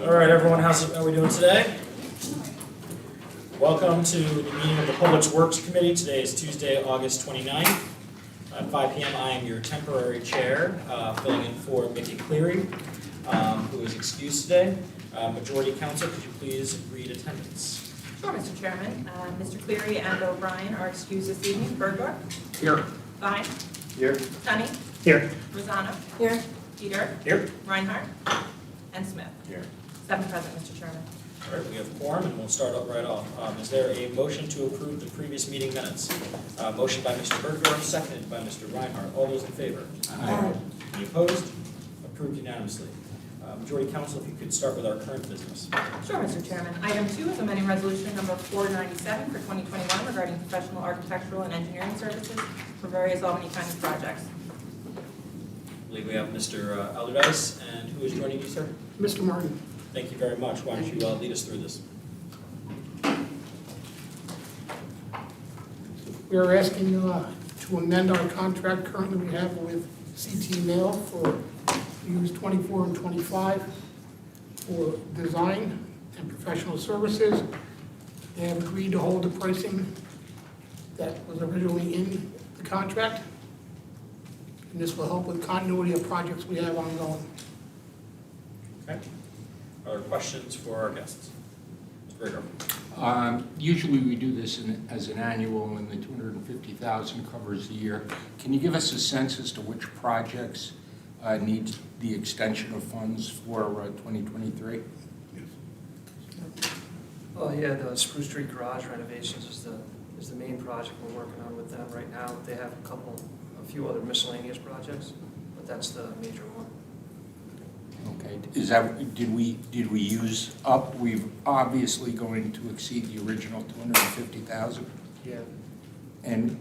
All right, everyone, how are we doing today? Welcome to the meeting of the Public Works Committee. Today is Tuesday, August 29th. At 5 p.m. I am your temporary chair, filling in for Mickey Cleary, who is excused today. Majority Council, could you please read attendance? Sure, Mr. Chairman. Mr. Cleary and O'Brien are excused this evening. Bergdorf? Here. Vine? Here. Tunney? Here. Rosano? Here. Peter? Here. Reinhardt? And Smith? Here. 7 present, Mr. Chairman. All right, we have quorum, and we'll start up right off. Is there a motion to approve the previous meeting minutes? Motion by Mr. Bergdorf, seconded by Mr. Reinhardt. All those in favor? Aye. Any opposed? Approved unanimously. Majority Council, if you could start with our current business. Sure, Mr. Chairman. Item 2 is amending resolution number 497 for 2021 regarding professional architectural and engineering services for various Albany County projects. I believe we have Mr. Allardyce, and who is joining you, sir? Mr. Martin. Thank you very much. Why don't you lead us through this? We are asking to amend our contract currently we have with CT Mail for use 24 and 25 for design and professional services. They have agreed to hold the pricing that was originally in the contract. And this will help with continuity of projects we have ongoing. Okay. Are there questions for our guests? Mr. Berger. Usually we do this as an annual, and the $250,000 covers the year. Can you give us a sense as to which projects need the extension of funds for 2023? Oh yeah, the Spruce Street garage renovations is the main project we're working on with them right now. They have a few other miscellaneous projects, but that's the major one. Okay, is that, did we use up? We've obviously going to exceed the original $250,000. Yeah. And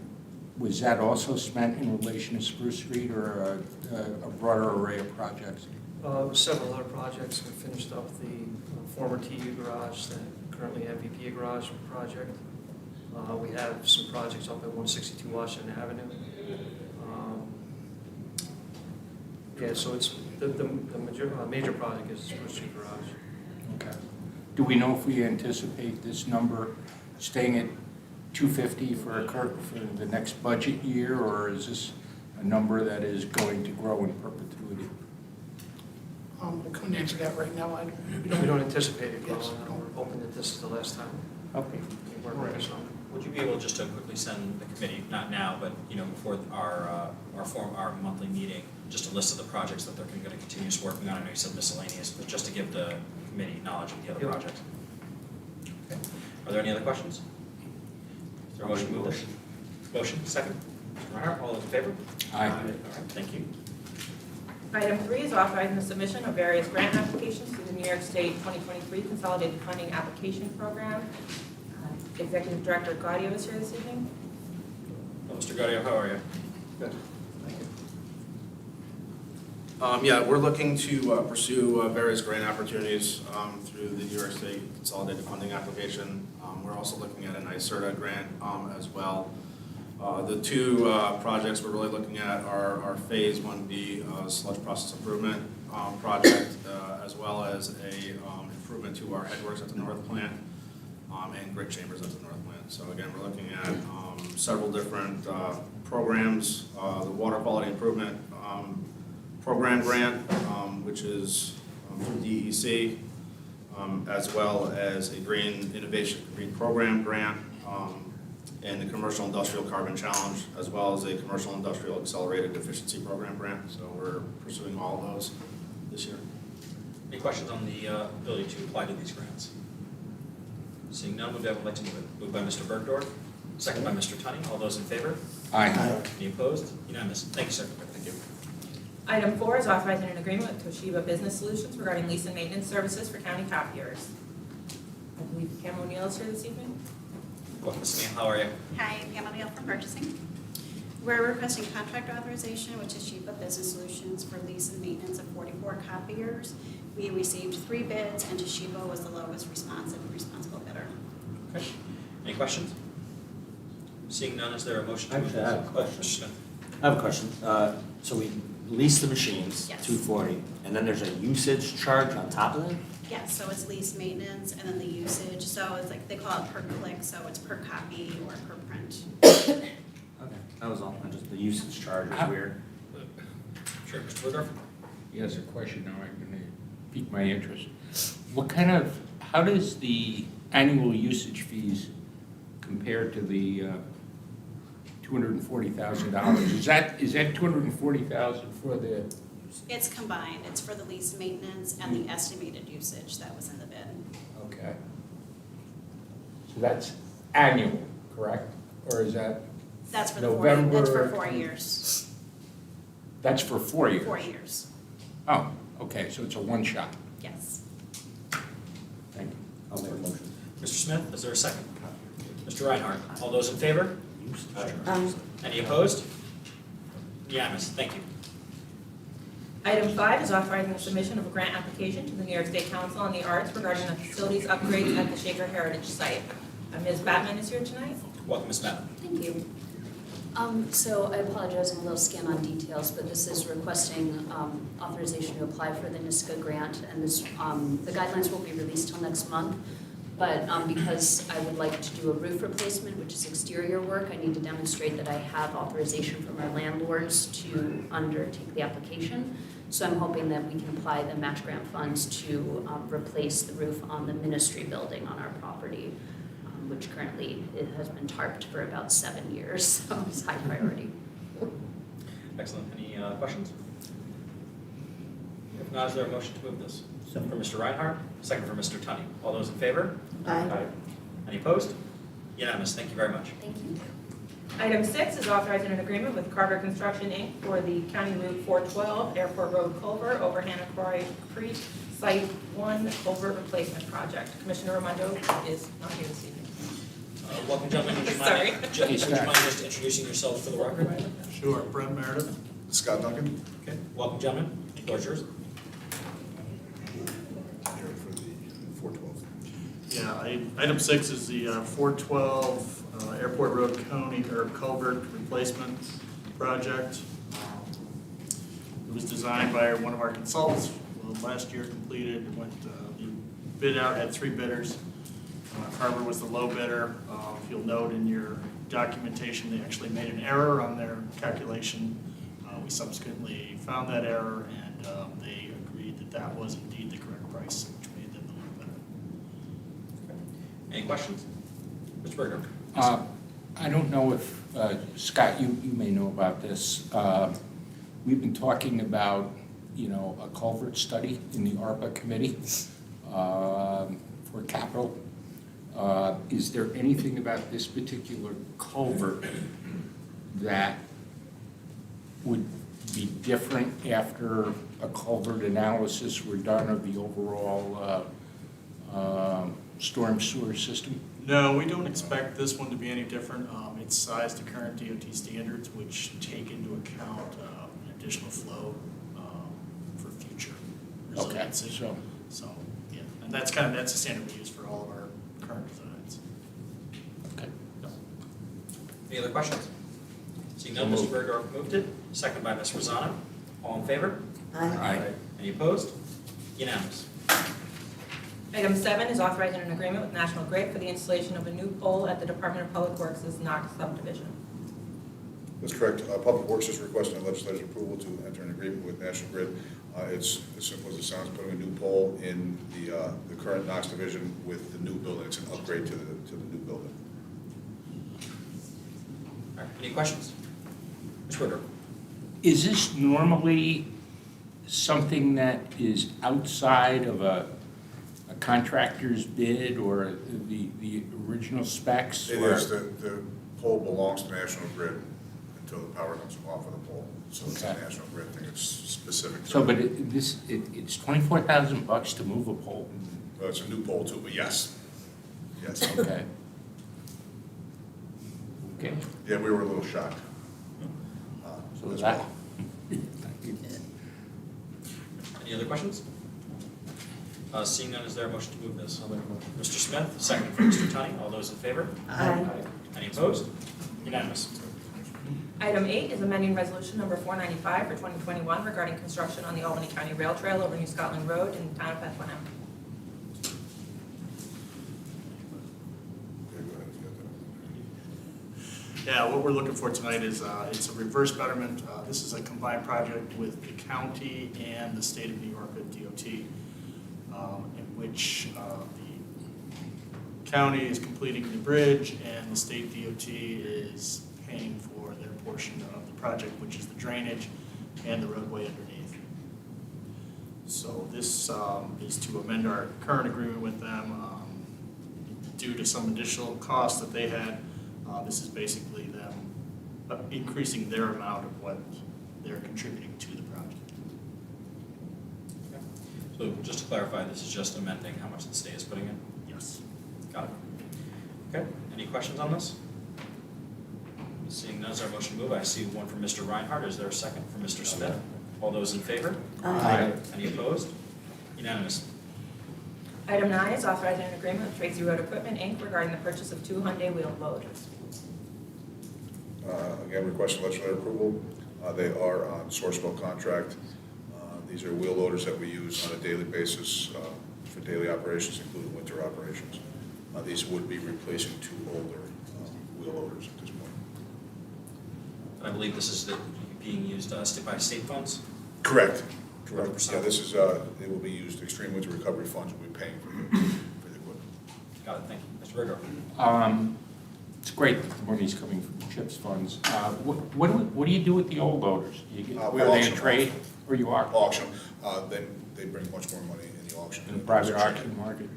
was that also spent in relation to Spruce Street or a broader array of projects? Several other projects. We finished up the former TU garage, the currently MVP garage project. We have some projects up at 162 Washington Avenue. Yeah, so it's the major project is Spruce Street garage. Okay. Do we know if we anticipate this number staying at 250 for the next budget year, or is this a number that is going to grow in perpetuity? I couldn't answer that right now. We don't anticipate it growing. Yes. We're hoping that this is the last time Okay. we work on this one. Would you be able just to quickly send the committee, not now, but before our monthly meeting, just a list of the projects that they're going to continue working on? I know you said miscellaneous, but just to give the committee knowledge of the other Yep. projects. Okay. Are there any other questions? Is there a motion to move this? Motion, second. Mr. Reinhardt, all those in favor? Aye. All right, thank you. Item 3 is authorizing the submission of various grant applications to the New York State 2023 Consolidated Funding Application Program. Executive Director Gaudio is here this evening. Well, Mr. Gaudio, how are you? Good, thank you. Yeah, we're looking to pursue various grant opportunities through the New York State Consolidated Funding Application. We're also looking at an ICERTA grant as well. The two projects we're really looking at are our Phase 1B sludge process improvement project, as well as a improvement to our headworks at the North Plant and grit chambers at the North Plant. So again, we're looking at several different programs. The Water Quality Improvement Program Grant, which is through DEC, as well as a Green Program Grant, and the Commercial Industrial Carbon Challenge, as well as a Commercial Industrial Accelerated Efficiency Program Grant. So we're pursuing all of those this year. Any questions on the ability to apply to these grants? Seeing none, would like to move it. Moved by Mr. Bergdorf, second by Mr. Tunney. All those in favor? Aye. Any opposed? Unanimous. Thank you, sir. Thank you. Item 4 is authorizing an agreement with Toshiba Business Solutions regarding lease and maintenance services for county copiers. I believe Pam O'Neill is here this evening. Welcome, Ms. Neal. How are you? Hi, Pam O'Neill from Purchasing. We're requesting contract authorization with Toshiba Business Solutions for lease and maintenance of 44 copiers. We received 3 bids, and Toshiba was the lowest responsible bidder. Okay. Any questions? Seeing none, is there a motion to move Actually, I have a this? question. Mr. Smith. I have a question. So we lease the machines, Yes. $240, and then there's a usage charge on top of that? Yes, so it's lease maintenance and then the usage, so it's like, they call it per click, so it's per copy or per print. Okay, that was all, and just the usage charge is weird. Sure, Mr. Woodruff? He has a question now, I'm going to pique my interest. How does the annual usage fees compare to the $240,000? Is that $240,000 for the, It's combined, it's for the lease maintenance and the estimated usage that was in the bid. okay. So that's annual, correct? Or is that, That's for the November- that's for 4 years. that's for 4 years? 4 years, Oh, okay, so it's a one-shot. yes. Thank you. I'll make a motion. Mr. Smith, is there a second? Mr. Reinhardt, all those in favor? Any opposed? Unanimous, thank you. Item 5 is authorizing the submission of a grant application to the New York State Council on the Arts regarding the facilities upgrades at the Shaker Heritage Site. Ms. Batman is here tonight. Welcome, Ms. Madden. Thank you. So I apologize, I'm a little scan on details, but this is requesting authorization to apply for the NISCA grant, and this, the guidelines won't be released till next month, but because I would like to do a roof replacement, which is exterior work, I need to demonstrate that I have authorization from our landlords to undertake the application. So I'm hoping that we can apply the match grant funds to replace the roof on the ministry building on our property, which currently it has been tarped for about 7 years, so it's high priority. Excellent. Any questions? If not, is there a motion to move this? So for Mr. Reinhardt, second for Mr. Tunney. All those in favor? Aye. Any opposed? Unanimous. Thank you very much. Thank you. Item 6 is authorizing an agreement with Carver Construction, Inc. for the County Route 412 Airport Road Culvert over Hannah Creek Site 1 Culvert Replacement Project. Commissioner Raimondo is not here this evening. Welcome, gentlemen. Would you Sorry. mind, would you mind just introducing yourself for the record? Sure, Brett Meredith. Scott Duncan. Okay. Welcome, gentlemen. The floor is yours. Here for the 412. Yeah, item 6 is the 412 Airport Road County or Culvert Replacement Project. It was designed by one of our consultants, last year completed, went, the bid out, had 3 bidders. Carver was the low bidder. If you'll note in your documentation, they actually made an error on their calculation. We subsequently found that error, and they agreed that that was indeed the correct price, which made them the low bidder. Any questions? Mr. Berger? I don't know if, Scott, you may know about this. We've been talking about, a culvert study in the ARPA committee for capital. Is there anything about this particular culvert that would be different after a culvert analysis were done of the overall storm sewer system? No, we don't expect this one to be any different. It's sized to current DOT standards, which take into account an additional flow for future resiliency. Okay, So, yeah, and that's the standard we use for all of our current designs. Okay. Any other questions? Seeing none, Mr. Berger moved it. Second by Ms. Rosano. All in favor? Aye. Any opposed? Unanimous. Item 7 is authorizing an agreement with National Grid for the installation of a new pole at the Department of Public Works' Knox subdivision. That's correct. Public Works is requesting legislative approval to enter an agreement with National Grid. It's as simple as it sounds, putting a new pole in the current Knox division with the new building. It's an upgrade to the new building. All right, any questions? Mr. Berger? Is this normally something that is outside of a contractor's bid or the original specs? It or- is, the pole belongs to National Grid until the power comes off of the pole. So it's a Okay. National Grid thing, it's specific to. So, but it's $24,000 to move a pole? Well, it's a new pole too, but yes. Yes. Okay. Okay. Yeah, we were a little shocked. So as that. well. Any other questions? Seeing none, is there a motion to move this? Mr. Smith, second for Mr. Tunney. All those in favor? Aye. Any opposed? Unanimous. Item 8 is amending resolution number 495 for 2021 regarding construction on the Albany County Rail Trail over New Scotland Road in the town of Bethlehem. Yeah, what we're looking for tonight is, it's a reverse betterment. This is a combined project with the county and the state of New York with DOT, in which the county is completing the bridge and the state DOT is paying for their portion of the project, which is the drainage and the roadway underneath. So this is to amend our current agreement with them due to some additional costs that they had. This is basically them increasing their amount of what they're contributing to the project. Okay. So just to clarify, this is just amending how much the state is putting in? Yes. Got it. Okay, any questions on this? Seeing none, is there a motion to move? I see one from Mr. Reinhardt. Is there a second from Mr. Smith? All those in favor? Aye. Any opposed? Unanimous. Item 9 is authorizing an agreement with Tracy Road Equipment, Inc. regarding the purchase of 2 Hyundai wheel loaders. Again, requesting legislative approval. They are on Sourcewell contract. These are wheel loaders that we use on a daily basis for daily operations, including winter operations. These would be replacing 2 older wheel loaders at this point. And I believe this is being used by state funds? Correct. 200%. Yeah, this is, it will be used, extreme winter recovery funds will be paying for the equipment. Got it, thank you. Mr. Berger? It's great that the money's coming from CHIPS funds. What do you do with the old loaders? We Are they auction a them. trade, or you are Auction, then they bring much more money in the auction. in the private auction market?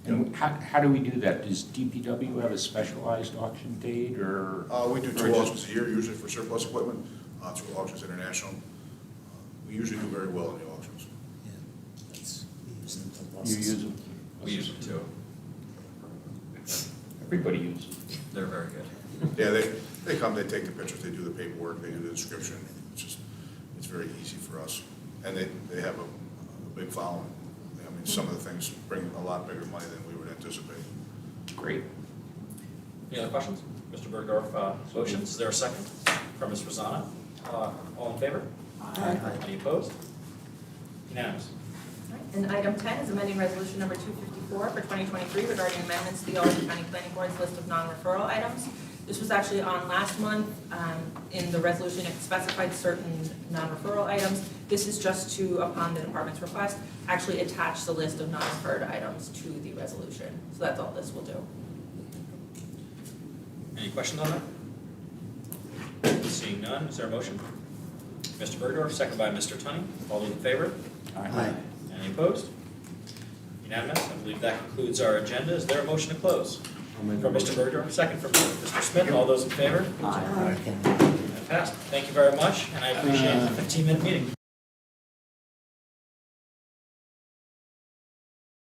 And how do we do that? Does DPW have a specialized auction date, or? We do 2 or auctions a year, usually for surplus equipment, through Auctions International. We usually do very well in the auctions. You use them? We use them too. Everybody uses them. They're very good. Yeah, they come, they take the pictures, they do the paperwork, they do the description. It's very easy for us. And they have a big following. I mean, some of the things bring a lot bigger money than we would anticipate. Great. Any other questions? Mr. Bergdorf, motions. Is there a second from Ms. Rosanna? All in favor? Aye. Any opposed? Unanimous. All right. And item 10 is amending resolution number 254 for 2023 regarding amendments to the Albany County Planning Board's list of non-referral items. This was actually on last month. In the resolution, it specified certain non-referral items. This is just to, upon the department's request, actually attach the list of non-referred items to the resolution. So that's all this will do. Any questions on that? Seeing none, is there a motion? Mr. Bergdorf, second by Mr. Tunney. All those in favor? Aye. Any opposed? Unanimous. I believe that concludes our agenda. Is there a motion to close? From Mr. Bergdorf, second from Mr. Smith. All those in favor? Aye. Passed. Thank you very much, and I appreciate the 15-minute meeting.